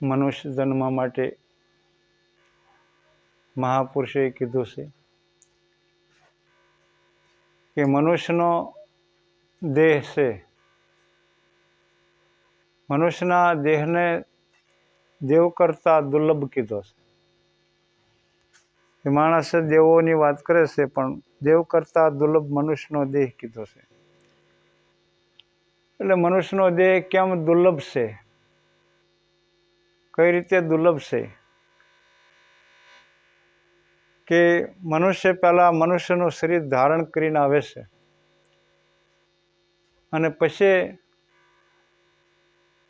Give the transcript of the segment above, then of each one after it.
મનુષ્ય જન્મ માટે મહાપુરુષોએ કીધું છે કે મનુષ્યનો દેહ છે, મનુષ્યના દેહને દેવ કરતા દુર્લભ કીધો છે. માણસ દેવોની વાત કરે છે, પણ દેવ કરતા દુર્લભ મનુષ્યનો દેહ કીધો છે. એટલે મનુષ્યનો દેહ કેમ દુર્લભ છે, કઈ રીતે દુર્લભ છે કે મનુષ્ય પહેલા મનુષ્યનું શરીર ધારણ કરીને આવે છે અને પછી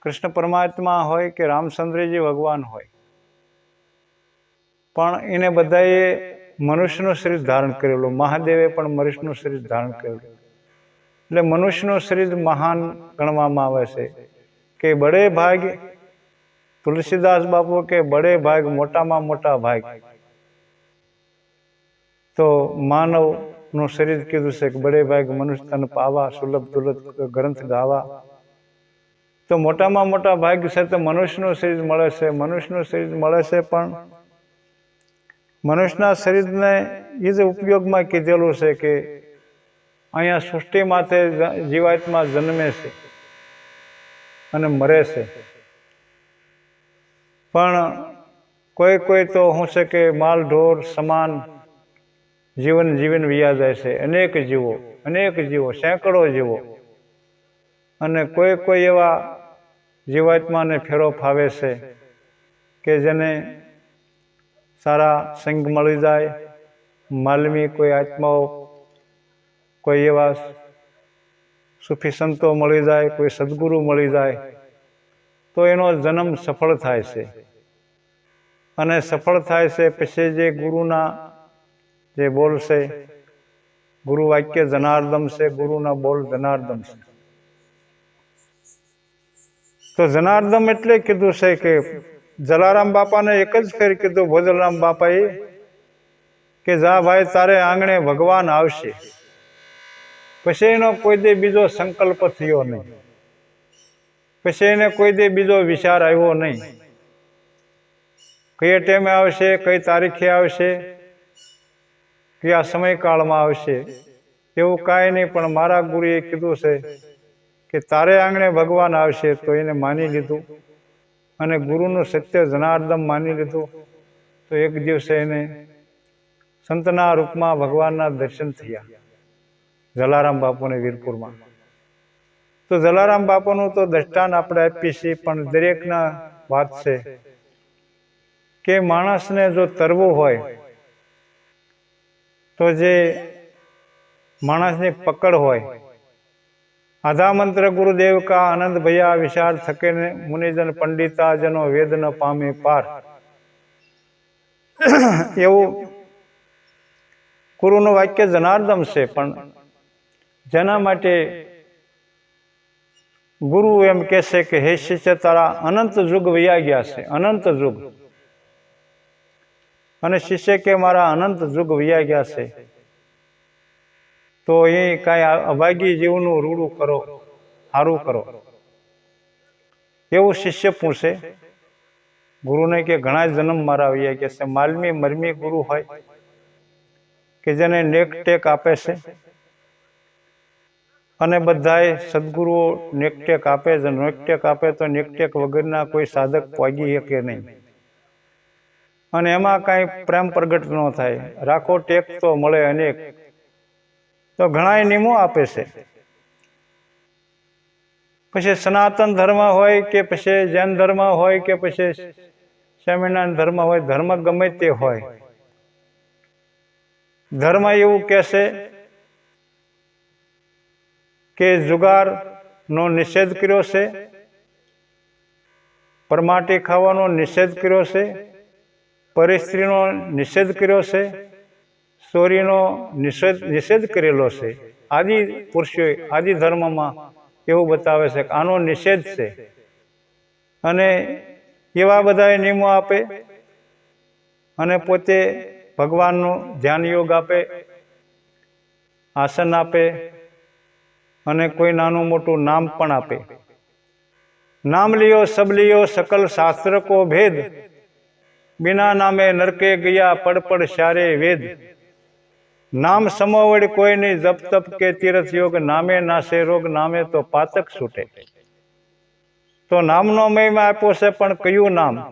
કૃષ્ણ પરમાત્મા હોય કે રામચંદ્રજી ભગવાન હોય, પણ એને બધાએ મનુષ્યનું શરીર ધારણ કરેલું. મહાદેવે પણ મનુષ્યનું શરીર ધારણ કરેલું. એટલે મનુષ્યનું શરીર મહાન ગણવામાં આવે છે કે બડે ભાગ, તુલસીદાસ બાપુ કે બડે ભાગ, મોટામાં મોટા ભાગ તો માનવનું શરીર કીધું છે કે બડે ભાગ મનુષ્ય તન પાવા, સુલભ દુર્લભ ગ્રંથ ગાવા. તો મોટામાં મોટા ભાગ છે તો મનુષ્યનું શરીર મળે છે. મનુષ્યનું શરીર મળે છે, પણ મનુષ્યના શરીરને એ જ ઉપયોગમાં કીધેલું છે કે અહીંયા સૃષ્ટિ માથે જીવાત્મા જન્મે છે અને મરે છે. પણ કોઈ તો શું છે કે માલ ઢોર સમાન જીવન જીવન વિયા જાય છે. અનેક જીવો, સેંકડો જીવો. અને કોઈ એવા જીવાત્માને ફેરો ફાવે છે કે જેને સારા સંગ મળી જાય, માલમી કોઈ આત્માઓ, કોઈ એવા સૂફી સંતો મળી જાય, કોઈ સદગુરુ મળી જાય તો એનો જન્મ સફળ થાય છે. અને સફળ થાય છે પછી જે ગુરુના જે બોલ છે, ગુરુ વાક્ય જનાર્દમ છે, ગુરુના બોલ જનાર્દમ છે. તો જનાર્દમ એટલે કીધું છે કે જલારામ બાપાને એક જ ફેર કીધું ભોજરામ બાપાએ કે જા ભાઈ તારે આંગણે ભગવાન આવશે. પછી એનો કોઈ દે બીજો સંકલ્પ થયો નહીં, પછી એને કોઈ દે બીજો વિચાર આવ્યો નહીં કઈ ટાઈમે આવશે, કઈ તારીખે આવશે, કયા સમયકાળમાં આવશે, એવું કાંઈ નહીં. પણ મારા ગુરુએ કીધું છે કે તારે આંગણે ભગવાન આવશે. તો એને માની લીધું અને ગુરુનું સત્ય જનાર્દમ માની લીધું. તો એક દિવસે એને સંતના રૂપમાં ભગવાનના દર્શન થયા જલારામ બાપુને વીરપુરમાં. તો જલારામ બાપુનું તો દ્રષ્ટાંત આપણે આપીએ છીએ, પણ દરેકના વાત છે કે માણસને જો તરવું હોય તો જે માણસની પકડ હોય, આધા મંત્ર ગુરુદેવ કા આનંદ ભૈયા વિચાર થકે મુનિજન પંડિતા જનો વેદ ન પામે પાર. એવું ગુરુનું વાક્ય જનાર્દમ છે. પણ જેના માટે ગુરુ એમ કહે છે કે હે શિષ્ય તારા અનંત યુગ વયા ગયા છે, અનંત યુગ. અને શિષ્ય કે મારા અનંત યુગ વયા ગયા છે તો એ કાંઈ અભાગી જીવનું રૂડું કરો, સારું કરો. એવું શિષ્ય પૂછે ગુરુને કે ઘણા જન્મ મારા વયા ગયા છે. માલમી મરમી ગુરુ હોય કે જેને નેક ટેક આપે છે, અને બધાએ સદગુરુઓ નેકટેક આપે છે. નેકટેક આપે તો નેકટેક વગરના કોઈ સાધક પહોંચી શકે નહીં, અને એમાં કાંઈ પ્રેમ પ્રગટ ન થાય. રાખો ટેક તો મળે અનેક. તો ઘણા નિયમો આપે છે. પછી સનાતન ધર્મ હોય કે પછી જૈન ધર્મ હોય કે પછી સ્વામિનારાયણ ધર્મ હોય, ધર્મ ગમે તે હોય, ધર્મ એવું કહેશે કે જુગારનો નિષેધ કર્યો છે, પરમાટી ખાવાનો નિષેધ કર્યો છે, પરિસ્ત્રીનો નિષેધ કર્યો છે, ચોરીનો નિષેધ કરેલો છે. આદિ પુરુષોએ આદિ ધર્મમાં એવું બતાવે છે કે આનો નિષેધ છે. અને એવા બધા નિયમો આપે અને પોતે ભગવાનનું ધ્યાન યોગ આપે, આસન આપે અને કોઈ નાનું મોટું નામ પણ આપે. नाम लियो सब लियो सकल शास्त्र को भेद, बिना नामे नरके गया पड़ पड़ सारे वेद। नाम समोवड़ कोई नहीं जप तप के तीर्थ योग, नामे नासे रोग नामे तो पातक छूटे। तो नामनो महिमा आप्यो छे, पण कयुं नाम?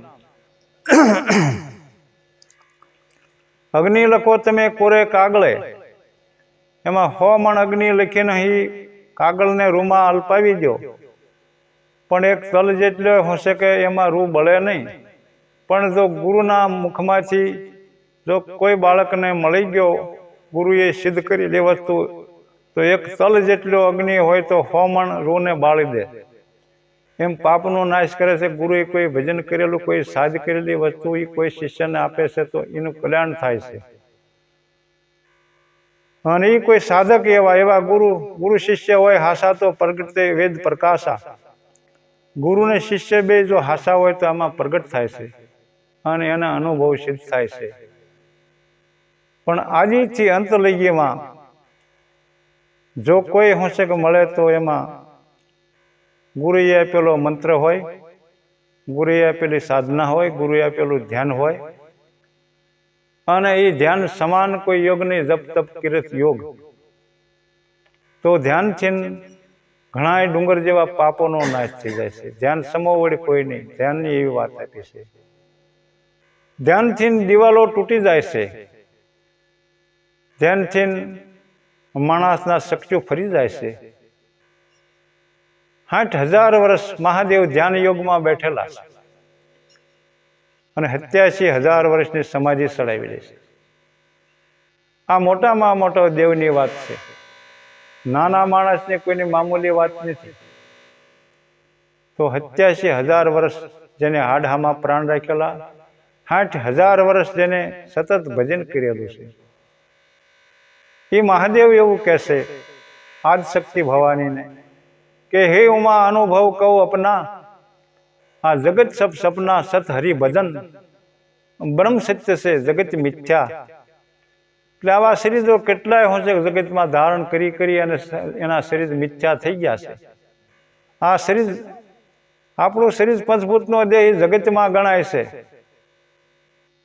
अग्नि लखो तमे कोरे कागळे, एमां 100 मण अग्नि लखीने ही कागळने रूमां अल्पावी दो, पण एक तल जेटलो हशे के एमां रूह बळे नहीं। पण जो गुरुना मुखमांथी जो कोई बाळकने मळी गयो, गुरुए सिद्ध करी दे वस्तु, तो एक तल जेटलो अग्नि होय तो 100 मण रूहने बाળી दे। एम पापनो नाश करे छे गुरुए कोई भजन करेલું, कोई साध करेली वस्तु ई कोई शिष्यने आपे छे तो एनुं कल्याण थाय छे। અને એ કોઈ સાધક એવા ગુરુ શિષ્ય હોય હાસા તો પ્રગટે વેદ પ્રકાશા। ગુરુને શિષ્ય બે જો હાસા હોય તો આમાં પ્રગટ થાય છે અને એના અનુભવ સિદ્ધ થાય છે। પણ આદિથી અંત લગીમાં જો કોઈ હશે કે મળે તો એમાં ગુરુએ આપેલો મંત્ર હોય, ગુરુએ આપેલી સાધના હોય, ગુરુએ આપેલું ધ્યાન હોય, અને એ ધ્યાન સમાન કોઈ યોગ નહીં, જપ તપ કિરત યોગ। તો ધ્યાનથી ઘણા ડુંગર જેવા પાપોનો નાશ થઈ જાય છે। ધ્યાન સમોવડી કોઈ નહીં, ધ્યાનની એવી વાત આપી છે। ધ્યાનથી દિવાલો તૂટી જાય છે, ધ્યાનથી માણસના ચક્ષુ ફરી જાય છે। 60,000 વર્ષ મહાદેવ ધ્યાન યોગમાં બેઠેલા છે અને 87,000 વર્ષની સમાધિ ચડાવી દે છે। આ મોટામાં મોટો દેવની વાત છે, નાના માણસની કોઈની મામૂલી વાત નથી। તો 87,000 વર્ષ જેને હાડહામાં પ્રાણ રાખેલા, 60,000 વર્ષ જેને સતત ભજન કરેલું છે, એ મહાદેવ એવું કહેશે આદિશક્તિ ભવાનીને કે હે ઉમા અનુભવ કહું અપના, આ જગત સબ સપના સત હરિ ભજન, બ્રહ્મ સત્ય છે જગત મિથ્યા। એટલે આવા શરીરો કેટલાય હોય છે જગતમાં ધારણ કરી કરી અને એના શરીર મિથ્યા થઈ ગયા છે। આ શરીર, આપણું શરીર પંચભૂતનો દેહ એ જગતમાં ગણાય છે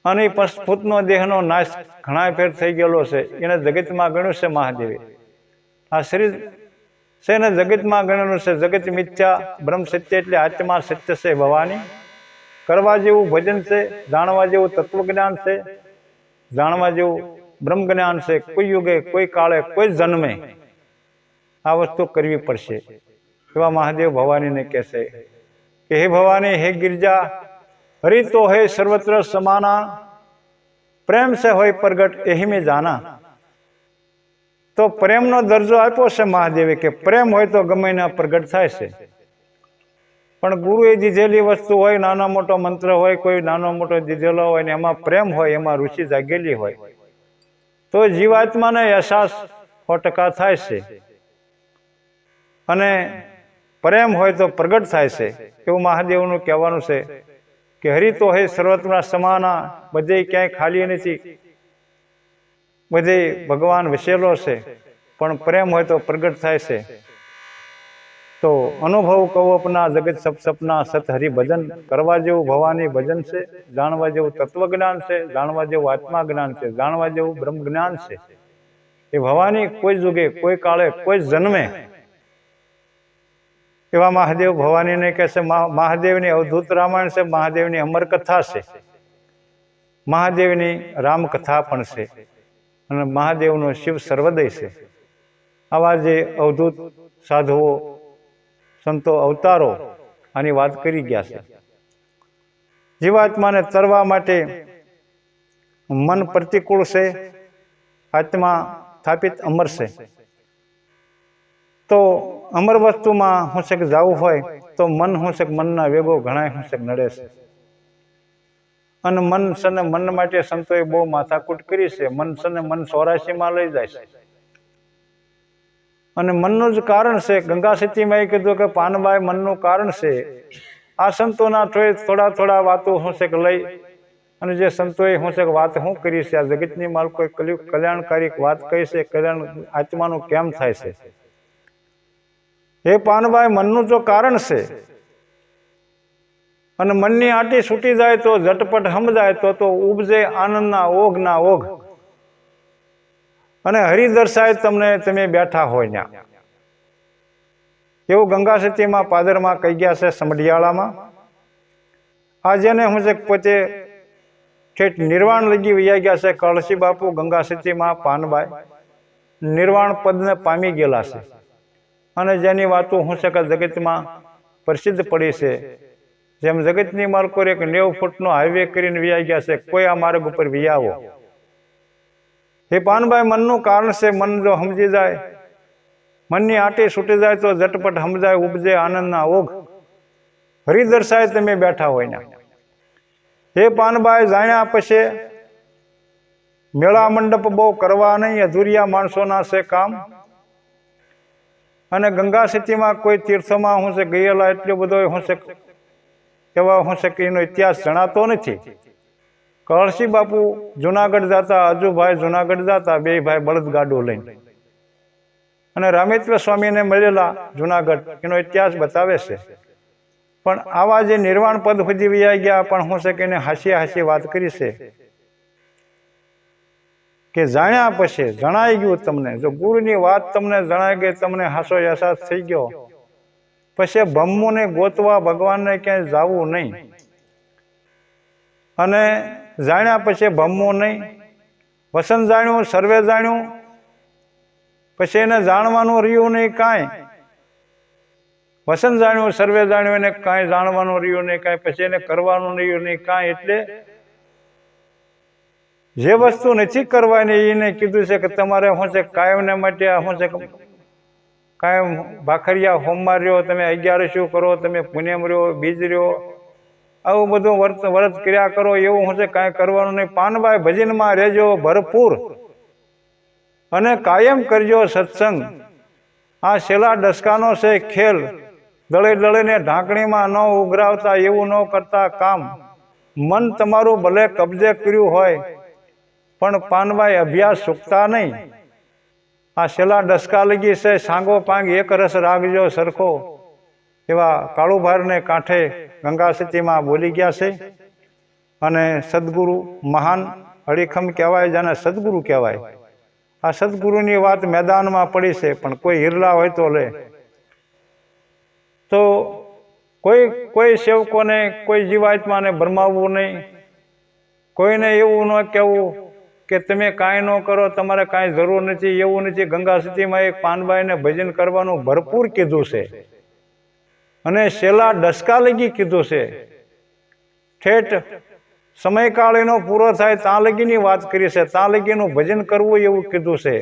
અને એ પંચભૂતનો દેહનો નાશ ઘણા ફેર થઈ ગયેલો છે, એને જગતમાં ગણ્યું છે મહાદેવે। આ શરીર છે ને જગતમાં ગણેલું છે જગત મિથ્યા, બ્રહ્મ સત્ય એટલે આત્મા સત્ય છે ભવાની। કરવા જેવું ભજન છે, જાણવા જેવું તત્વજ્ઞાન છે, જાણવા જેવું બ્રહ્મ જ્ઞાન છે। કોઈ યુગે, કોઈ કાળે, કોઈ જન્મે આ વસ્તુ કરવી પડશે। એવા મહાદેવ ભવાનીને કહેશે કે હે ભવાની, હે ગિરજા, હરિ તો હે સર્વત્ર સમાના, પ્રેમ से હોય પ્રગટ એહી મેં જાના। તો પ્રેમનો દરજ્જો આપ્યો છે મહાદેવે કે પ્રેમ હોય તો ગમે એના પ્રગટ થાય છે। પણ ગુરુએ દીધેલી વસ્તુ હોય, નાનો મોટો મંત્ર હોય, કોઈ નાનો મોટો દીધેલો હોય ને એમાં પ્રેમ હોય, એમાં રુચિ જાગેલી હોય, તો જીવાત્માને અહેસાસ 100% થાય છે અને પ્રેમ હોય તો પ્રગટ થાય છે। એવું મહાદેવનું કહેવાનું છે કે હરિ તો હે સર્વત્ર સમાના, બધે ક્યાંય ખાલી નથી, બધે ભગવાન વસેલો છે, પણ પ્રેમ હોય તો પ્રગટ થાય છે। તો અનુભવ કહું અપના જગત સબ સપના સત હરિ ભજન, કરવા જેવું ભવાની ભજન છે, જાણવા જેવું તત્વજ્ઞાન છે, જાણવા જેવું આત્મા જ્ઞાન છે, જાણવા જેવું બ્રહ્મ જ્ઞાન છે। એ ભવાની કોઈ યુગે, કોઈ કાળે, કોઈ જન્મે એવા મહાદેવ ભવાનીને કહે છે। મહાદેવની અવધૂત રામાયણ છે, મહાદેવની અમરકથા છે, મહાદેવની રામકથા પણ છે અને મહાદેવનો શિવ સર્વદય છે। આવા જે અવધૂત સાધુઓ, સંતો, અવતારો આની વાત કરી ગયા છે। જીવાત્માને તરવા માટે મન પ્રતિકૂળ છે, આત્મા સ્થાપિત અમર છે। તો અમર વસ્તુમાં હું છે કે જવું હોય તો મન હું છે કે મનના વેગો ઘણા હું છે કે નડે છે અને મન છે ને મન માટે સંતોએ બહુ માથાકૂટ કરી છે। મન છે ને મન 84માં લઈ જાય છે અને મનનું જ કારણ છે। ગંગા સતીમાં એ કીધું કે પાનબાઈ મનનું કારણ છે। આ સંતોના થોડા થોડા વાતો હું છે કે લઈ અને જે સંતોએ હું છે કે વાત શું કરી છે, આ જગતની માલ કોઈ કલ્યાણકારી વાત કહી છે, કલ્યાણ આત્માનું કેમ થાય છે। હે પાનબાઈ, મનનું જો કારણ છે અને મનની આંટી છૂટી જાય તો ઝટપટ સમજાય તો ઉપજે આનંદના ઓઘના ઓઘ, અને હરિ દર્શાય તમને તમે બેઠા હોય ત્યાં. એવું ગંગા સતીમાં પાદરમાં કહી ગયા છે સમઢિયાળામાં. આ જેને હું છે પોતે ઠેઠ નિર્વાણ લગી વૈયા ગયા છે કળશી બાપુ ગંગા સતીમાં પાનબાઈ નિર્વાણ પદને પામી ગયેલા છે, અને જેની વાતો હું છે કે જગતમાં પ્રસિદ્ધ પડી છે. જેમ જગતની માલકોર એક 90 ફૂટનો હાઈવે કરીને વૈયા ગયા છે, કોઈ આ માર્ગ ઉપર વિયાવો. એ પાનબાઈ મનનું કારણ છે. મન જો સમજી જાય, મનની આંટી છૂટી જાય તો ઝટપટ સમજાય ઉપજે આનંદના ઓઘ, હરિ દર્શાય તમે બેઠા હોય ને. એ પાનબાઈ જાણ્યા પછી મેળા મંડપ બહુ કરવા નહીં, અધૂરિયા માણસોના છે કામ. અને ગંગા સતીમાં કોઈ તીર્થમાં હું છે ગયેલા એટલો બધો હું છે એવા હું છે કે એનો ઇતિહાસ જણાતો નથી. કળશી બાપુ જુનાગઢ જતા, અજુભાઈ જુનાગઢ જતા, બે ભાઈ બળદગાડું લઈને, અને રામેશ્વર સ્વામીને મળેલા જુનાગઢ, એનો ઇતિહાસ બતાવે છે. પણ આવા જે નિર્વાણ પદ સુધી વૈયા ગયા, પણ હું છે કે એને હાસ્ય હાસ્ય વાત કરી છે કે જાણ્યા પછી જણાઈ ગયું તમને. જો ગુરુની વાત તમને જણાઈ ગઈ, તમને હાસો અહેસાસ થઈ ગયો, પછી બ્રહ્મને ગોતવા ભગવાનને ક્યાંય જવું નહીં. અને જાણ્યા પછી બ્રહ્મો નહીં, વસન જાણ્યું, સર્વે જાણ્યું, પછી એને જાણવાનું રહ્યું નહીં કાંઈ. વસન જાણ્યું, સર્વે જાણ્યું, એને કાંઈ જાણવાનું રહ્યું નહીં કાંઈ, પછી એને કરવાનું રહ્યું નહીં કાંઈ. એટલે જે વસ્તુ નથી કરવાની એને કીધું છે કે તમારે શું છે કાયમને માટે શું છે કાયમ ભાખરિયા હોમમાં રહ્યો, તમે 11 કરો, તમે પુણ્યમ રહ્યો, બીજ રહ્યો, આવું બધું વ્રત ક્રિયા કરો, એવું શું છે કાંઈ કરવાનું નહીં. પાનબાઈ ભજનમાં રહેજો ભરપૂર, અને કાયમ કરજો સત્સંગ. આ છેલ્લા દસકાનો છે ખેલ, દળે દળીને ઢાંકણીમાં ન ઉઘરાવતા, એવું ન કરતા કામ. મન તમારું ભલે કબજે કર્યું હોય, પણ પાનબાઈ અભ્યાસ ચૂકતા નહીં. આ છેલ્લા દસકા લગી છે સાંગો પાંગ એક રસ રાખજો સરખો, એવા કાળુભાઈને કાંઠે ગંગા સતીમાં બોલી ગયા છે. અને સદગુરુ મહાન અડીખમ કહેવાય, જેને સદગુરુ કહેવાય. આ સદગુરુની વાત મેદાનમાં પડી છે, પણ કોઈ હિરલા હોય તો લે. તો કોઈ સેવકોને, કોઈ જીવાત્માને ભરમાવવું નહીં, કોઈને એવું ન કહેવું કે તમે કાંઈ ન કરો, તમારે કાંઈ જરૂર નથી, એવું નથી. ગંગા સતીમાં એક પાનબાઈને ભજન કરવાનું ભરપૂર કીધું છે, અને છેલ્લા દસકા લગી કીધું છે. ઠેઠ સમયકાળ એનો પૂરો થાય ત્યાં લગીની વાત કરી છે, ત્યાં લગીનું ભજન કરવું એવું કીધું છે.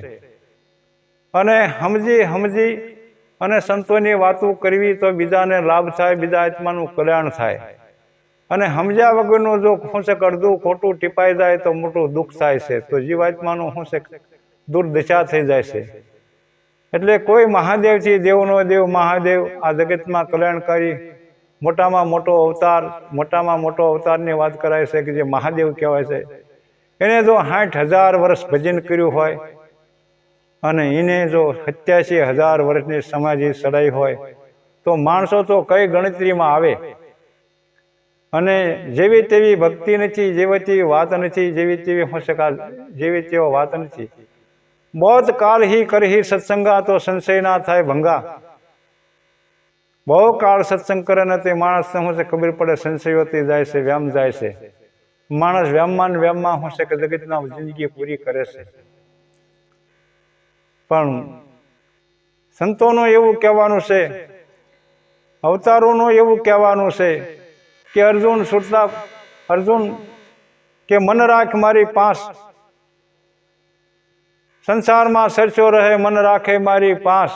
અને સમજી અને સંતોની વાતો કરવી તો બીજાને લાભ થાય, બીજા આત્માનું કલ્યાણ થાય. અને સમજ્યા વગરનું જો શું છે અડધું ખોટું ટીપાઈ જાય તો મોટું દુઃખ થાય છે, તો જીવાત્માનું શું છે દુર્દશા થઈ જાય છે. એટલે કોઈ મહાદેવથી દેવનો દેવ મહાદેવ આ જગતમાં કલ્યાણકારી મોટામાં મોટો અવતાર, મોટામાં મોટો અવતારની વાત કરાય છે કે જે મહાદેવ કહેવાય છે. એને જો 60,000 વર્ષ ભજન કર્યું હોય, અને એને જો 87,000 વર્ષની સમાધિ ચડાઈ હોય, તો માણસો તો કઈ ગણતરીમાં આવે. અને જેવી તેવી ભક્તિ નથી, જેવી તેવી વાત નથી, જેવી તેવી હોશકા, જેવી તેવો વાત નથી. બહોત કાળ હી કરહી સત્સંગા, તો સંશય ના થાય ભંગા. બહુ કાળ સત્સંગ કરે ને તે માણસને શું છે ખબર પડે, સંશયોથી જાય છે, વ્યામ જાય છે. માણસ વ્યામમાં ને વ્યામમાં શું છે કે જગતના જિંદગી પૂરી કરે છે. પણ સંતોનું એવું કહેવાનું છે, અવતારોનું એવું કહેવાનું છે કે અર્જુન છૂટતા, અર્જુન કે મન રાખ મારી પાસ, સંસારમાં સરસો રહે મન રાખે મારી પાસ.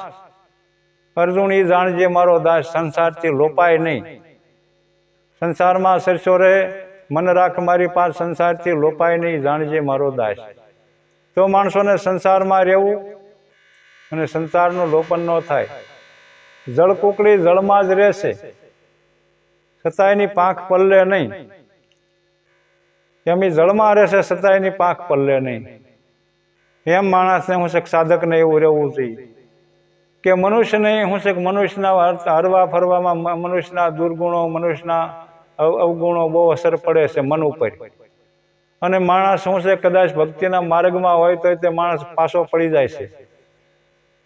અર્જુન એ જાણજે મારો દાસ, સંસારથી લોપાય નહીં. સંસારમાં સરસો રહે મન રાખ મારી પાસ, સંસારથી લોપાય નહીં, જાણજે મારો દાસ. તો માણસોને સંસારમાં રહેવું અને સંસારનું લોપન ન થાય. જળ કુકડી જળમાં જ રહેશે, છતાં એની પાંખ પલ્લે નહીં. એમ જળમાં રહેશે છતાં એની પાંખ પલ્લે નહીં. એમ માણસને હું છે સાધકને એવું રહેવું જોઈએ કે મનુષ્યને હું છે મનુષ્યના હરવા ફરવામાં, મનુષ્યના દુર્ગુણો, મનુષ્યના અવગુણો બહુ અસર પડે છે મન ઉપર. અને માણસ શું છે, કદાચ ભક્તિના માર્ગમાં હોય તો તે માણસ પાછો પડી જાય છે.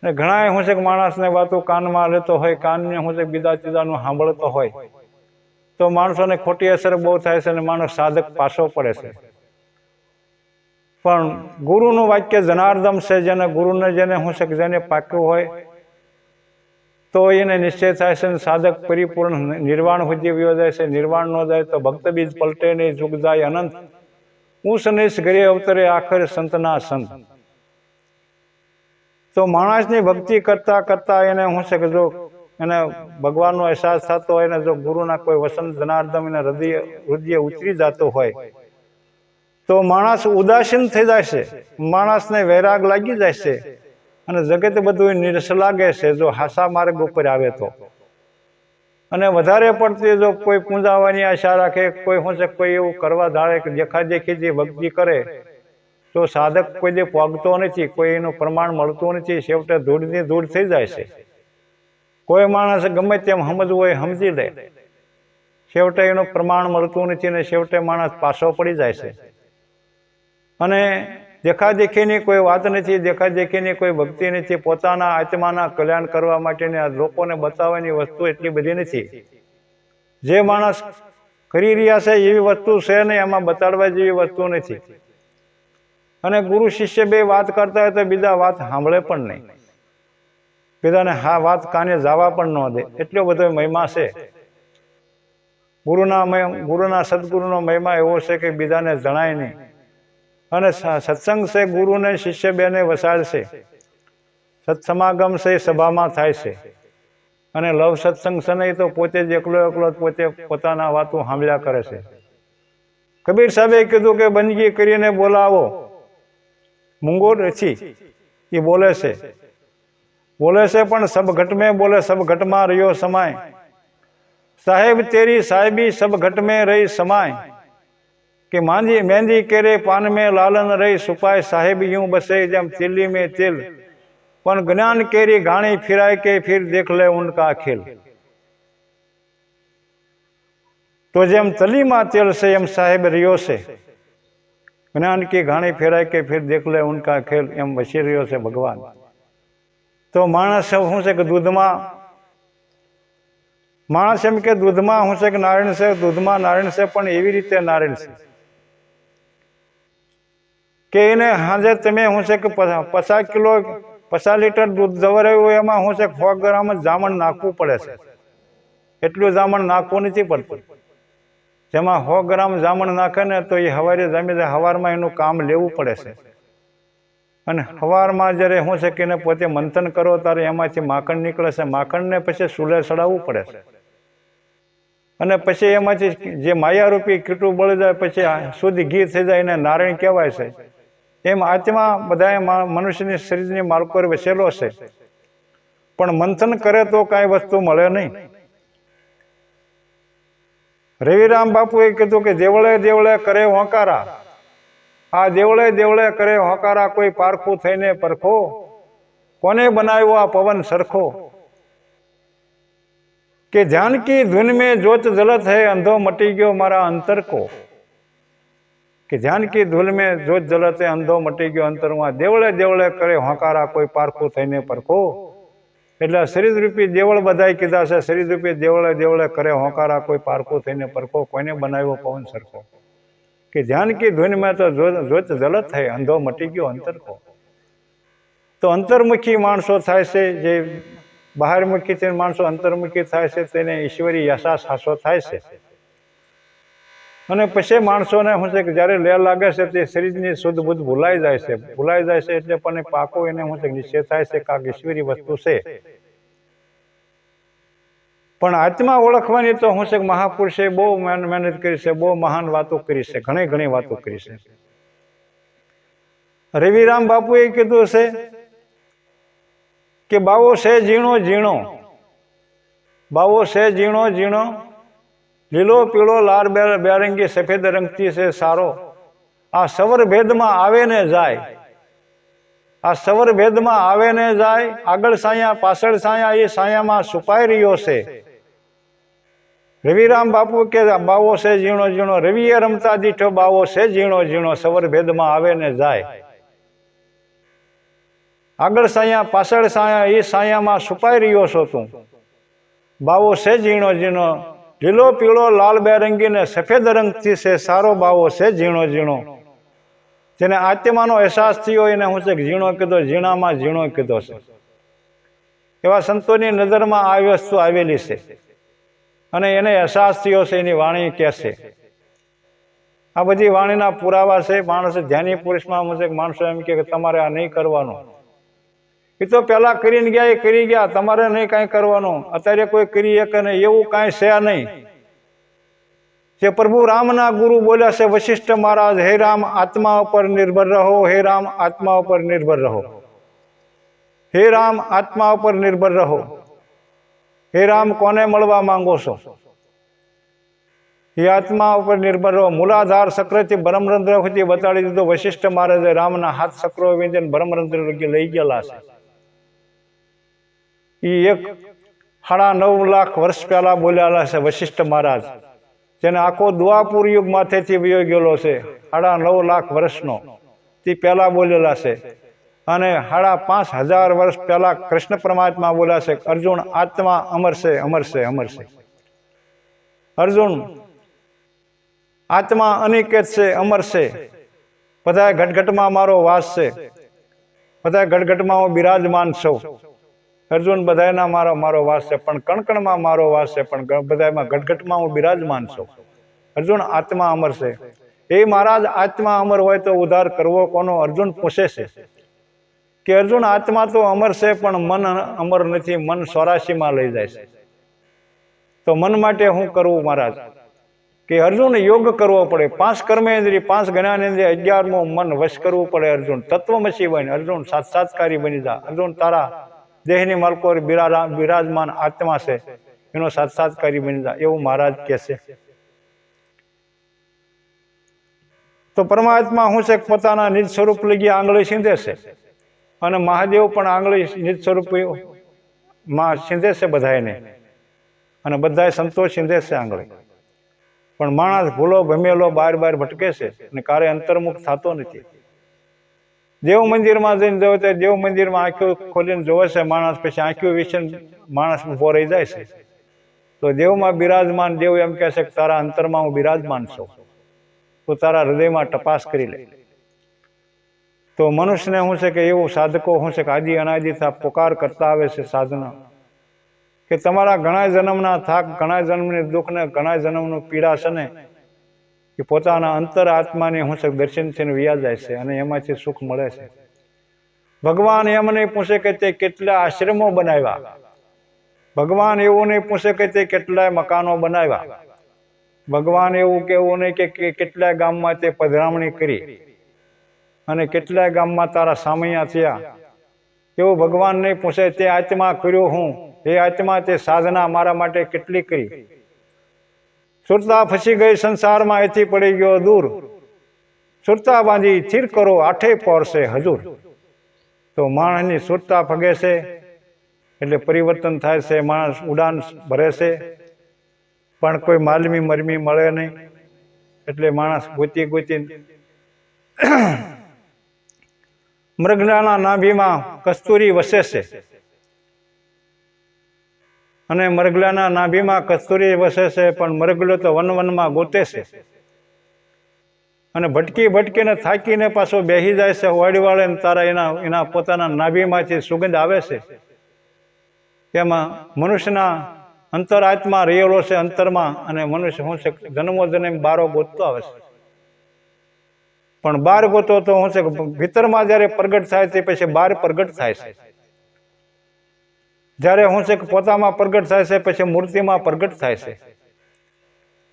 ને ઘણા શું છે કે માણસને વાતો કાનમાં લેતો હોય, કાનને શું છે બીજા ત્રીજાનું સાંભળતો હોય, તો માણસોને ખોટી અસર બહુ થાય છે અને માણસ સાધક પાછો પડે છે. પણ ગુરુનું વાક્ય જનાર્દન છે, જેને ગુરુને જેને શું છે કે જેને પાક્યું હોય તો એને નિશ્ચય થાય છે. સાધક પરિપૂર્ણ નિર્વાણ સુધી વયો જાય છે. નિર્વાણ ન જાય તો ભક્ત બીજ પલટે નહીં, જુગ જાય અનંત. ઊંચ નીચ ઘરે અવતરે આખર સંતના સંત. તો માણસની ભક્તિ કરતા કરતા એને શું છે કે જો એને ભગવાનનો અહેસાસ થતો હોય ને જો ગુરુના કોઈ વસન જનાર્દન એને હૃદય ઉતરી જતો હોય તો માણસ ઉદાસીન થઈ જાય છે, માણસને વૈરાગ લાગી જાય છે અને જગત બધું નિરસ લાગે છે જો હાસા માર્ગ ઉપર આવે તો. અને વધારે પડતી જો કોઈ પૂંજાવાની આશા રાખે, કોઈ શું છે કોઈ એવું કરવા ધારે કે દેખાદેખી જે ભક્તિ કરે તો સાધક કોઈ દે પહોંચતો નથી, કોઈ એનું પ્રમાણ મળતું નથી, છેવટે ધૂળની ધૂળ થઈ જાય છે. કોઈ માણસ ગમે તેમ સમજવું હોય સમજી લે, છેવટે એનું પ્રમાણ મળતું નથી ને છેવટે માણસ પાછો પડી જાય છે. અને દેખાદેખીની કોઈ વાત નથી, દેખાદેખીની કોઈ ભક્તિ નથી, પોતાના આત્માના કલ્યાણ કરવા માટેની આ લોકોને બતાવવાની વસ્તુ એટલી બધી નથી. જે માણસ કરી રહ્યા છે એવી વસ્તુ છે નહીં, એમાં બતાડવા જેવી વસ્તુ નથી. અને ગુરુ શિષ્ય બે વાત કરતા હોય તો બીજા વાત સાંભળે પણ નહીં, બીજાને હા વાત કાને જવા પણ ન દે, એટલો બધો મહિમા છે. ગુરુના સદગુરુનો મહિમા એવો છે કે બીજાને જણાય નહીં. અને સત્સંગ છે ગુરુને શિષ્ય બેને વસાડશે. સત્સમાગમ છે એ સભામાં થાય છે. અને લવ સત્સંગ છે નહીં તો પોતે જ એકલો એકલો પોતે પોતાના વાતો સાંભળ્યા કરે છે. કબીર સાહેબે કીધું કે બંદગી કરીને બોલાવો મૂંગો નથી, એ બોલે છે પણ સબ ઘટ મેં બોલે, સબ ઘટમાં રહ્યો સમાય. સાહેબ તેરી સાહેબી સબ ઘટ મેં રહી સમાય. કે માંજી મહેંદી કેરે પાન में लालन रही सुपाय साहेब यूं बसे जम तिल्ली में तिल પણ જ્ઞાન કેરી ઘાણી ફિરાય કે ફિર દેખ લે ઉનકા ખેલ. તો જેમ તલીમાં તેલ છે એમ સાહેબ રહ્યો છે, જ્ઞાન કી ઘાણી ફેરાય કે ફિર દેખ લે ઉનકા ખેલ, એમ વસી રહ્યો છે ભગવાન. તો માણસ શું છે કે દૂધમાં, માણસ એમ કે દૂધમાં શું છે કે નારાયણ છે, દૂધમાં નારાયણ છે, પણ એવી રીતે નારાયણ છે કે એને સાંજે તમે શું છે કે 50 લીટર દૂધ જવરાયું હોય એમાં શું છે 100 ગ્રામ જ જામણ નાખવું પડે છે. એટલું જામણ નાખવું નથી પડતું. જેમાં 100 ગ્રામ જામણ નાખે ને તો એ સવારે જામી જાય, સવારમાં એનું કામ લેવું પડે છે. અને સવારમાં જ્યારે શું છે કે એને પોતે મંથન કરો ત્યારે એમાંથી માખણ નીકળે છે, માખણને પછી ચૂલે ચડાવવું પડે છે. અને પછી એમાંથી જે માયારૂપી કીટું બળી જાય પછી શુદ્ધ ઘી થઈ જાય એને નારાયણ કહેવાય છે. એમ આત્મા બધા મનુષ્યની શરીરની માલકોર વસેલો છે, પણ મંથન કરે તો કાંઈ વસ્તુ મળે નહીં. રવિરામ બાપુએ કીધું કે દેવળે દેવળે કરે હોંકારા, આ દેવળે દેવળે કરે હોંકારા, કોઈ પારખું થઈને પરખો, કોને બનાવ્યો આ પવન સરખો. કે ધ્યાન કી ધૂન में जोत जलत है, अंधो मटी गयो मारा अंतर को. કે ધ્યાન કી ધૂલ में જોત જલત है, અંધો મટી ગયો અંતરમાં. દેવળે દેવળે કરે હોંકારા, કોઈ પારખું થઈને પરખો. એટલે શરીરરૂપી દેવળ બધાય કીધા છે. શરીરરૂપી દેવળે દેવળે કરે હોંકારા, કોઈ પારખું થઈને પરખો, કોઈને બનાવ્યો પવન સરખો. કે ધ્યાન કી ધૂન में તો જોત જલત है, અંધો મટી ગયો અંતર को. તો અંતર્મુખી માણસો થાય છે, જે બહારમુખી માણસો અંતર્મુખી થાય છે તેને ઈશ્વરી અહેસાસ હાસો થાય છે. અને પછી માણસોને શું છે કે જ્યારે લેર લાગે છે તે શરીરની શુદ્ધ બુદ્ધ ભૂલાઈ જાય છે એટલે પણ પાકો એને શું છે નિશ્ચય થાય છે કે આ ઈશ્વરી વસ્તુ છે. પણ આત્મા ઓળખવાની તો શું છે કે મહાપુરુષે બહુ મહેનત કરી છે, બહુ મહાન વાતો કરી છે, ઘણી વાતો કરી છે. રવિરામ બાપુએ કીધું છે કે બાવો છે ઝીણો ઝીણો, બાવો છે ઝીણો ઝીણો, લીલો પીળો લાલ બેરંગી સફેદ રંગથી છે સારો. આ સવર ભેદમાં આવે ને જાય, આ સવર ભેદમાં આવે ને જાય, આગળ સાયા પાછળ સાયા, એ સાયામાં છુપાઈ રહ્યો છે. રવિરામ બાપુ કે બાવો છે ઝીણો ઝીણો, રવિએ રમતા દીઠો બાવો છે ઝીણો ઝીણો, સવર ભેદમાં આવે ને જાય. આગળ સાયા પાછળ સાયા, એ સાયામાં છુપાઈ રહ્યો છો તું. બાવો છે ઝીણો ઝીણો, લીલો પીળો લાલ બેરંગી ને સફેદ રંગથી છે સારો બાવો છે ઝીણો ઝીણો. જેને આત્માનો અહેસાસ થયો એને હું છે ઝીણો કીધો, ઝીણામાં ઝીણો કીધો છે. એવા સંતોની નજરમાં આ વસ્તુ આવેલી છે અને એને અહેસાસ થયો છે, એની વાણી કહે છે. આ બધી વાણીના પુરાવા છે. માણસ ધ્યાની પુરુષમાં માણસો એમ કે તમારે આ નહીં કરવાનું. એ તો પહેલા કરીને ગયા, એ કરી ગયા, તમારે નહીં કાંઈ કરવાનું. અત્યારે કોઈ કરી શકે નહીં, એવું કાંઈ છે નહીં. જે પ્રભુ રામના ગુરુ બોલ્યા છે વશિષ્ઠ મહારાજ, હે રામ આત્મા ઉપર નિર્ભર રહો, હે રામ આત્મા ઉપર નિર્ભર રહો, હે રામ આત્મા ઉપર નિર્ભર રહો. હે રામ કોને મળવા માંગો છો? એ આત્મા ઉપર નિર્ભર રહો. મૂલાધાર ચક્રથી બ્રહ્મરંધ્ર સુધી બતાડી દીધો. વશિષ્ઠ મહારાજે રામના હાથ ચક્રો વિંધીને બ્રહ્મરંધ્ર લઈ ગયેલા છે. એ 9.5 લાખ વર્ષ પહેલા બોલેલા છે વશિષ્ઠ મહારાજ, જેને આખો દ્વાપુર યુગ માથેથી વયો ગયેલો છે. 9.5 લાખ વર્ષનો તે પહેલા બોલેલા છે. અને 5,500 વર્ષ પહેલા કૃષ્ણ પરમાત્મા બોલ્યા છે, અર્જુન આત્મા અમર છે, અમર છે, અમર છે. અર્જુન આત્મા અનિકેત છે, અમર છે. બધા ઘટઘટમાં મારો વાસ છે, બધા ઘટઘટમાં હું બિરાજમાન છું. અર્જુન બધાના મારો વાસ છે, પણ કણકણમાં મારો વાસ છે, પણ બધામાં ઘટઘટમાં હું બિરાજમાન છું. અર્જુન આત્મા અમર છે. એ મહારાજ આત્મા અમર હોય તો ઉદ્ધાર કરવો કોનો? અર્જુન પૂછે છે કે અર્જુન આત્મા તો અમર છે પણ મન અમર નથી, મન 84માં લઈ જાય છે. તો મન માટે હું કરવું મહારાજ? કે અર્જુન યોગ કરવો પડે. 5 કર્મેન્દ્રિય, 5 જ્ઞાનેન્દ્રિય, 11મું મન વશ કરવું પડે. અર્જુન તત્વમસી બને, અર્જુન સાક્ષાત્કારી બની જા. અર્જુન તારા દેહની માલકો બિરાજમાન આત્મા છે, એનો સાક્ષાત્કારી બની જા, એવું મહારાજ કહે છે. તો પરમાત્મા હું છે પોતાના નિજ સ્વરૂપ લગી આંગળી સીંધે છે, અને મહાદેવ પણ આંગળી નિજ સ્વરૂપ માં સીંધે છે બધાને, અને બધા સંતોષ સીંધે છે આંગળી. પણ માણસ ભૂલો ભમેલો બાર ભટકે છે અને ક્યારે અંતર્મુખ થતો નથી. દેવ મંદિરમાં જઈને જોવે તો દેવ મંદિરમાં આંખો ખોલીને જોવે છે માણસ, પછી આંખો વિશે માણસ ઉભો રહી જાય છે. તો દેવમાં બિરાજમાન દેવ એમ કહે છે કે તારા અંતરમાં હું બિરાજમાન છું, તો તારા હૃદયમાં તપાસ કરી લે. તો મનુષ્યને શું છે કે એવું સાધકો શું છે કે આદિ અનાદિથી પોકાર કરતા આવે છે સાધના, કે તમારા ઘણા જન્મના થાક, ઘણા જન્મની દુઃખ ને ઘણા જન્મનું પીડા છે ને એ પોતાના અંતર આત્માને શું છે દર્શનથી વ્યા જાય છે અને એમાંથી સુખ મળે છે. ભગવાન એમ નહીં પૂછે કે તે કેટલા આશ્રમો બનાવ્યા, ભગવાન એવું નહીં પૂછે કે તે કેટલાય મકાનો બનાવ્યા, ભગવાન એવું કેવું નહીં કે કેટલાય ગામમાં તે પધરામણી કરી અને કેટલાય ગામમાં તારા સામૈયા થયા, એવું ભગવાન નહીં પૂછે. તે આત્મા કર્યો હું, એ આત્મા તે સાધના મારા માટે કેટલી કરી. સુરતા ફસી ગઈ સંસારમાં, એથી પડી ગયો દૂર, સુરતા બાંધી સ્થિર કરો, 8 પહોરશે હજુર. તો માણસની સુરતા ફગે છે એટલે પરિવર્તન થાય છે, માણસ ઉડાન ભરે છે, પણ કોઈ માલમી મરમી મળે નહીં એટલે માણસ ગોતી મૃગલાના નાભીમાં કસ્તુરી વસે છે, અને મરગલાના નાભીમાં કસ્તુરી વસે છે, પણ મરગલો તો વનમાં ગોતે છે, અને ભટકીને થાકીને પાછો બેસી જાય છે વાડીવાળે, તારા એના પોતાના નાભીમાંથી સુગંધ આવે છે. તેમાં મનુષ્યના અંતરાત્મા રહેલો છે અંતરમાં, અને મનુષ્ય શું છે જન્મો જન્મ બારો ગોતતો આવે છે. પણ બહાર ગોતો તો શું છે ભીતરમાં જ્યારે પ્રગટ થાય તે પછી બહાર પ્રગટ થાય છે. જ્યારે શું છે કે પોતામાં પ્રગટ થાય છે પછી મૂર્તિમાં પ્રગટ થાય છે,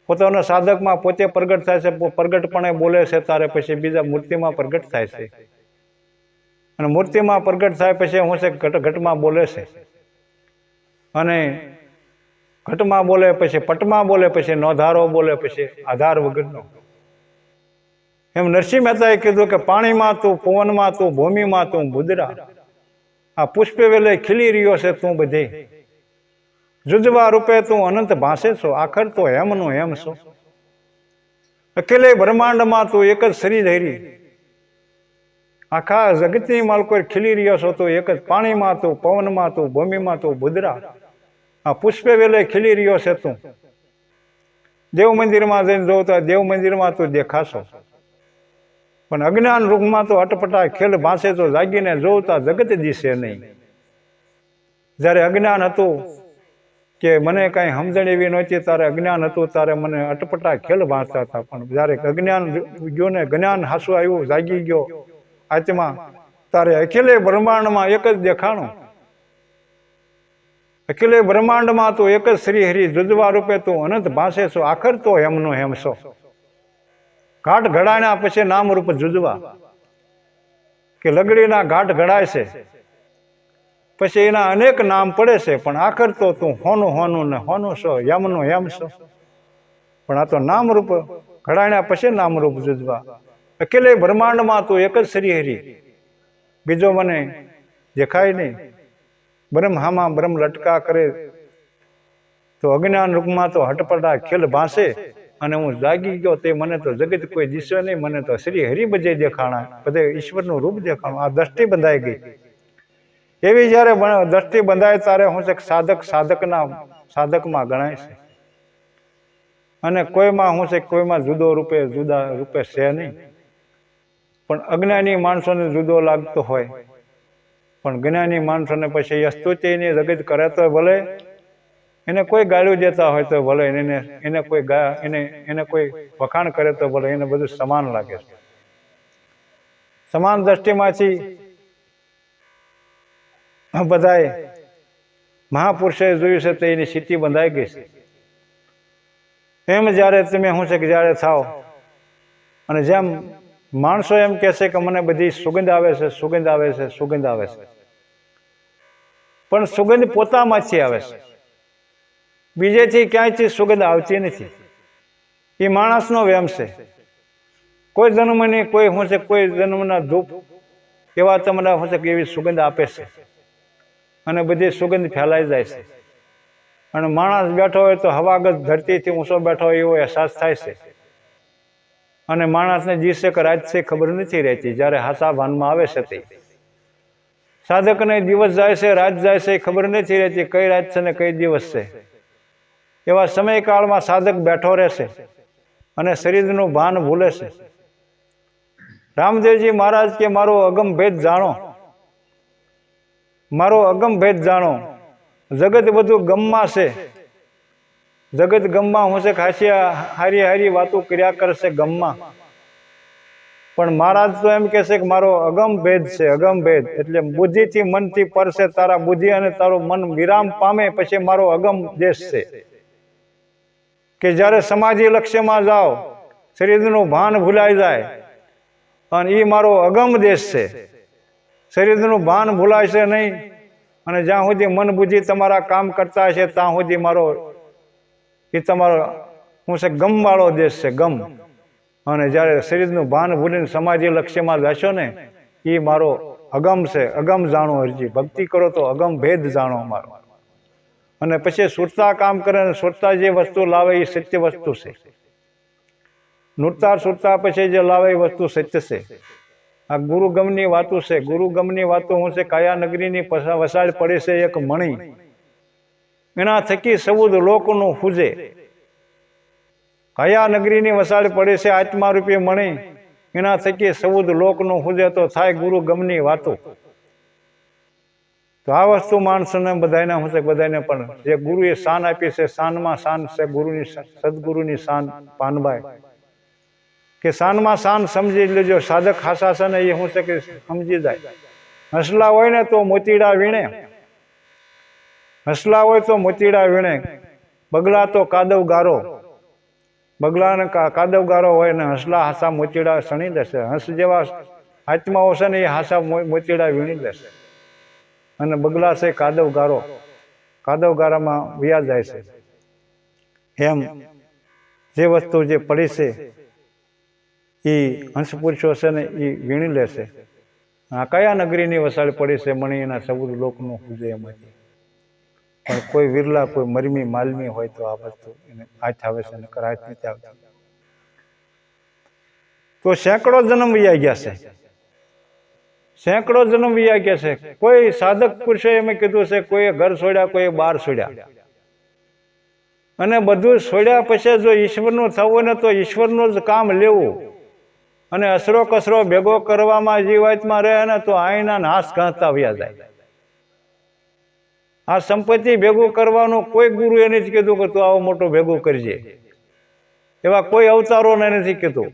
પોતાના સાધકમાં પોતે પ્રગટ થાય છે, પ્રગટપણે બોલે છે, ત્યારે પછી બીજા મૂર્તિમાં પ્રગટ થાય છે, અને મૂર્તિમાં પ્રગટ થાય પછી શું છે ઘટમાં બોલે છે, અને ઘટમાં બોલે પછી પટમાં બોલે, પછી નોધારો બોલે, પછી આધાર વગરનો. એમ નરસિંહ મહેતાએ કીધું કે પાણીમાં તું, પવનમાં તું, ભૂમિમાં તું બુદરા, આ પુષ્પે વેલે ખીલી રહ્યો છે તું બધે. જુજવા રૂપે તું અનંત ભાસે છો, આખર તો હેમનો હેમ છો. અકેલે બ્રહ્માંડમાં તું એક જ શરીર હરી, આખા જગતની માલકો ખીલી રહ્યો છો તું એક જ પાણીમાં તું, પવનમાં તું, ભૂમિમાં તું, બુદરા આ પુષ્પે વેલે ખીલી રહ્યો છે તું. દેવ મંદિરમાં જઈને જોઉં તો દેવ મંદિરમાં તું દેખાશો, પણ અજ્ઞાન રૂપમાં તો અટપટા ખેલ ભાંસે તો જાગીને જોતા જગત દિશે નહીં. જ્યારે અજ્ઞાન હતું કે મને કાંઈ સમજણ એવી નહોતી, તારે અજ્ઞાન હતું, તારે મને અટપટા ખેલ ભાંસતા હતા. પણ જ્યારે અજ્ઞાન ગયો ને જ્ઞાન હાસું આવ્યું, જાગી ગયો આત્મા, તારે અખિલે બ્રહ્માંડમાં એક જ દેખાણું. અખિલે બ્રહ્માંડમાં તું એક જ શ્રી હરિ, જુજવા રૂપે તું અનંત ભાસે છો, આખર તો હેમનો હેમ છો. ઘાટ ઘડાયા પછી નામ રૂપ જુજવા, કે લગડીના ઘાટ ઘડાય છે પછી એના અનેક નામ પડે છે, પણ આખર તો તું હોનું હોનું ને હોનું છો, યમનું યમ છો. પણ આ તો નામ રૂપ ઘડાયા પછી નામ રૂપ જુજવા. અકેલે બ્રહ્માંડમાં તું એક જ શ્રી હરિ, બીજો મને દેખાય નહીં. બ્રહ્મ હામાં બ્રહ્મ લટકા કરે તો અજ્ઞાન રૂપમાં તો હટપટા ખેલ ભાંસે, અને હું જાગી ગયો તે મને તો જગત કોઈ દિશે નહીં, મને તો શ્રી હરિ બધે દેખાણા, બધે ઈશ્વરનું રૂપ દેખાણું. આ દ્રષ્ટિ બંધાઈ ગઈ. એવી જ્યારે દ્રષ્ટિ બંધાય ત્યારે હું છે સાધકમાં ગણાય છે. અને કોઈમાં હું છે કોઈમાં જુદા રૂપે છે નહીં. પણ અજ્ઞાની માણસોને જુદો લાગતો હોય, પણ જ્ઞાની માણસોને પછી સ્તુતિની જગત કરે તો ભલે, એને કોઈ ગાળ્યું દેતા હોય તો ભલે, એને કોઈ વખાણ કરે તો ભલે, એને બધું સમાન લાગે છે. સમાન દ્રષ્ટિમાંથી બધાએ મહાપુરુષે જોયું છે તો એની સ્થિતિ બંધાઈ ગઈ છે. એમ જ્યારે તમે શું છે કે જ્યારે થાવ, અને જેમ માણસો એમ કહે છે કે મને બધી સુગંધ આવે છે, સુગંધ આવે છે, સુગંધ આવે છે, પણ સુગંધ પોતામાંથી આવે છે, બીજેથી ક્યાંયથી સુગંધ આવતી નથી. એ માણસનો વેમ છે. કોઈ જન્મની કોઈ શું છે કોઈ જન્મના ધૂપ એવા તમને શું છે કે એવી સુગંધ આપે છે, અને બધી સુગંધ ફેલાઈ જાય છે. અને માણસ બેઠો હોય તો હવાગત ધરતીથી ઊંચો બેઠો હોય એવો અહેસાસ થાય છે. અને માણસને દિવસે કે રાત છે ખબર નથી રહેતી, જ્યારે હાસા ભાનમાં આવે છે તે. સાધકને દિવસ જાય છે, રાત જાય છે, ખબર નથી રહેતી કઈ રાત છે ને કઈ દિવસ છે. એવા સમયકાળમાં સાધક બેઠો રહેશે અને શરીરનું ભાન ભૂલે છે. રામદેવજી મહારાજ કે મારો અગમ ભેદ જાણો, મારો અગમ ભેદ જાણો. જગત બધું ગમમાં છે, જગત ગમમાં હું છે હારી હારી વાતો કર્યા કરશે ગમમાં, પણ મહારાજ તો એમ કહે છે કે મારો અગમ ભેદ છે. અગમ ભેદ એટલે બુદ્ધિથી મનથી પર છે. તારા બુદ્ધિ અને તારું મન વિરામ પામે પછી મારો અગમ દેશ છે. કે જ્યારે સમાધિ લક્ષ્યમાં જાઓ, શરીરનું ભાન ભૂલાઈ જાય, અને એ મારો અગમ દેશ છે. શરીરનું ભાન ભૂલાય છે નહીં, અને જ્યાં સુધી મન બુદ્ધિ તમારા કામ કરતા હશે ત્યાં સુધી મારો એ તમારો હું છે ગમવાળો દેશ છે, ગમ. અને જ્યારે શરીરનું ભાન ભૂલીને સમાધિ લક્ષ્યમાં જશો ને, એ મારો અગમ છે. અગમ જાણો હરજી, ભક્તિ કરો તો અગમ ભેદ જાણો મારો. અને પછી સુરતા કામ કરે, અને સુરતા જે વસ્તુ લાવે એ સત્ય વસ્તુ છે. નૂરતા સુરતા પછી જે લાવે એ વસ્તુ સત્ય છે. આ ગુરુગમની વાતો છે. ગુરુગમની વાતો હું છે કાયા નગરીની વસાડ પડે છે એક મણી, એના થકી સૌદ લોકનું હુજે. કાયા નગરીની વસાડ પડે છે આત્મા રૂપી મણી, એના થકી સૌદ લોકનું હુજે. તો થાય ગુરુગમની વાતો. તો આ વસ્તુ માણસોને બધાને હું છે બધાને, પણ જે ગુરુએ શાન આપી છે, શાનમાં શાન છે ગુરુની, સદગુરુની શાન પાનભાઈ કે શાનમાં શાન સમજી લેજો. સાધક હાસા છે ને એ શું છે કે સમજી જાય. હસલા હોય ને તો મોતીડા વીણે, હસલા હોય તો મોતીડા વીણે. બગલા તો કાદવ ગારો, બગલાને કાદવ ગારો હોય ને હસલા હાસા મોતીડા સણી લેશે. હંસ જેવા આત્માઓ છે ને એ હાસા મોતીડા વીણી લેશે. અને બગલા છે કાદવ ગારો, કાદવ ગારામાં વ્યા જાય છે. એમ જે વસ્તુ જે પડી છે એ હંસ પુરુષો છે ને એ વીણી લેશે. આ કયા નગરીની વસાડ પડી છે મણી, એના સૌદ લોકનું હુજે એમાંથી. પણ કોઈ વિરલા, કોઈ મરમી માલમી હોય તો આ વસ્તુ એને હાથ આવે છે, નકર હાથ નથી આવતી. તો સેંકડો જન્મ વયા ગયા છે, સેંકડો જન્મ વયા ગયા છે. કોઈ સાધક પુરુષે એમ કીધું છે, કોઈએ ઘર છોડ્યા, કોઈએ બહાર છોડ્યા, અને બધું છોડ્યા પછી જો ઈશ્વરનું થવું હોય ને તો ઈશ્વરનું જ કામ લેવું, અને અસરો કસરો ભેગો કરવામાં જીવાતમાં રહે ને તો આઈના નાશ ઘાંચતા વયા જાય. આ સંપત્તિ ભેગું કરવાનું કોઈ ગુરુ એ નથી કીધું કે તું આવો મોટો ભેગું કરજે. એવા કોઈ અવતારોને નથી કીધું.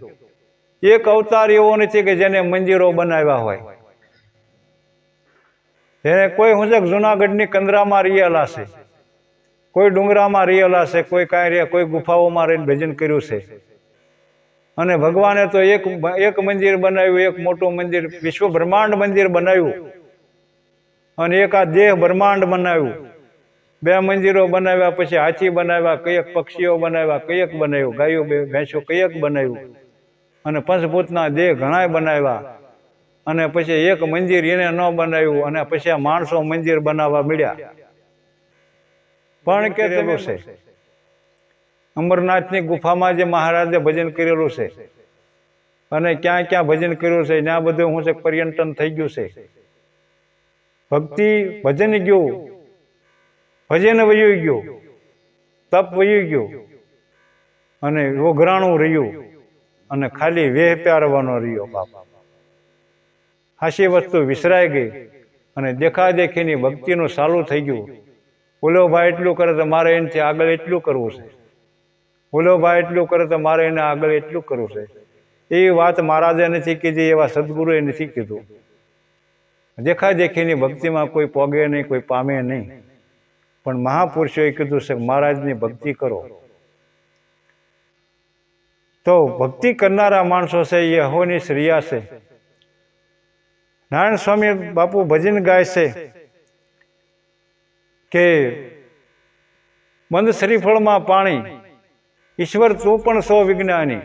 એક અવતાર એવો નથી કે જેને મંદિરો બનાવ્યા હોય, જેને કોઈ હું છે જુનાગઢની કંદરામાં રિયેલા છે, કોઈ ડુંગરામાં રિયેલા છે, કોઈ કાંઈ રહ્યા, કોઈ ગુફાઓમાં રહીને ભજન કર્યું છે. અને ભગવાને તો એક મંદિર બનાવ્યું, એક મોટું મંદિર, વિશ્વ બ્રહ્માંડ મંદિર બનાવ્યું, અને એક આ દેહ બ્રહ્માંડ બનાવ્યું. બે મંદિરો બનાવ્યા, પછી હાથી બનાવ્યા, કયેક પક્ષીઓ બનાવ્યા, કયેક બનાવ્યું, ગાયો ભેંસો કયેક બનાવ્યું, અને પંચભૂતના દેહ ઘણાય બનાવ્યા. અને પછી એક મંદિર એને ન બનાવ્યું, અને પછી આ માણસો મંદિર બનાવવા મળ્યા. પણ કરેલું છે અમરનાથની ગુફામાં જે મહારાજે ભજન કરેલું છે, અને ક્યાં ક્યાં ભજન કર્યું છે, ત્યાં બધું હું છે પર્યટન થઈ ગયું છે. ભક્તિ ભજન ગયું, ભજન વયું ગયું, તપ વયું ગયું, અને ઓઘરાણું રહ્યું, અને ખાલી વેહ પ્યારવાનો રહ્યો. બાપા હાસી વસ્તુ વિસરાઈ ગઈ, અને દેખાદેખીની ભક્તિનું ચાલુ થઈ ગયું. ઓલો ભાઈ એટલું કરે તો મારે એનાથી આગળ એટલું કરવું છે, ઓલો ભાઈ એટલું કરે તો મારે એને આગળ એટલું કરવું છે. એ વાત મહારાજે નથી કીધી, એવા સદગુરુએ નથી કીધું. દેખાદેખીની ભક્તિમાં કોઈ પોગે નહીં, કોઈ પામે નહીં, પણ મહાપુરુષોએ કીધું છે મહારાજની ભક્તિ કરો. તો ભક્તિ કરનારા માણસો છે એ અહોની શ્રેયા છે. નારાયણ સ્વામી બાપુ ભજન ગાય છે કે બંધ શ્રીફળમાં પાણી, ઈશ્વર તું પણ સો વિજ્ઞાની,